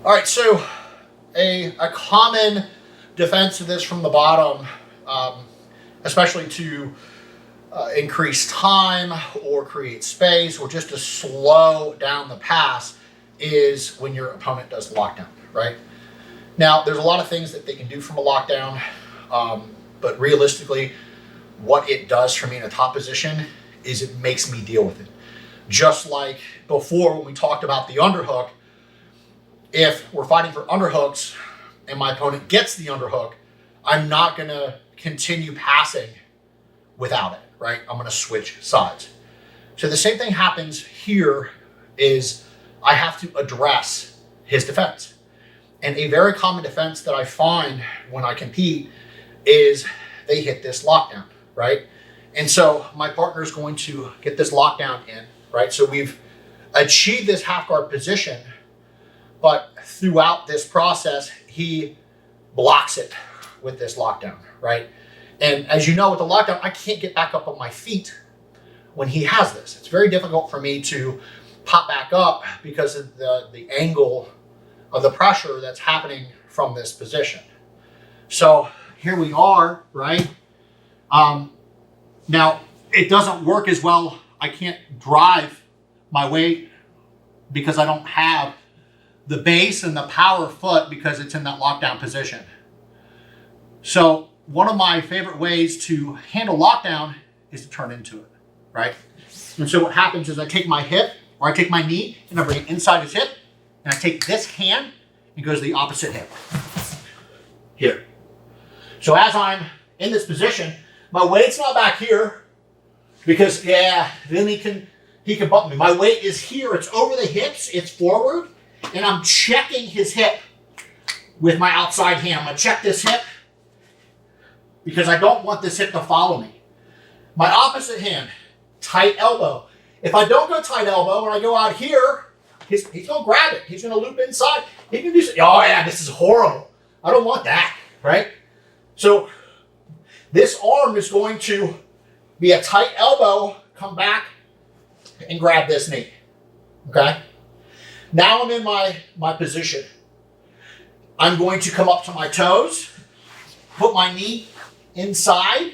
All right, so a common defense of this from the bottom, especially to increase time or create space or just to slow down the pass, is when your opponent does lockdown, right? Now, there's a lot of things that they can do from a lockdown, but realistically, what it does for me in a top position is it makes me deal with it. Just like before when we talked about the underhook, if we're fighting for underhooks and my opponent gets the underhook, I'm not going to continue passing without it, right? I'm going to switch sides. So the same thing happens here is I have to address his defense. And a very common defense that I find when I compete is they hit this lockdown, right? And so my partner is going to get this lockdown in, right? So we've achieved this half guard position, but throughout this process, he blocks it with this lockdown, right? And as you know, with the lockdown, I can't get back up on my feet when he has this. It's very difficult for me to pop back up because of the angle of the pressure that's happening from this position. So here we are, right? Now, it doesn't work as well. I can't drive my weight because I don't have the base and the power foot because it's in that lockdown position. So one of my favorite ways to handle lockdown is to turn into it, right? And so what happens is I take my hip or I take my knee and I bring it inside his hip and I take this hand and goes to the opposite hip. Here. So as I'm in this position, my weight's not back here because, then he can bump me. My weight is here. It's over the hips. It's forward. And I'm checking his hip with my outside hand. I'm going to check this hip because I don't want this hip to follow me. My opposite hand, tight elbow. If I don't go tight elbow and I go out here, he's going to grab it. He's going to loop inside. He can do something. Oh, yeah, this is horrible. I don't want that, right? So this arm is going to be a tight elbow, come back and grab this knee, okay? Now I'm in my position. I'm going to come up to my toes, put my knee inside,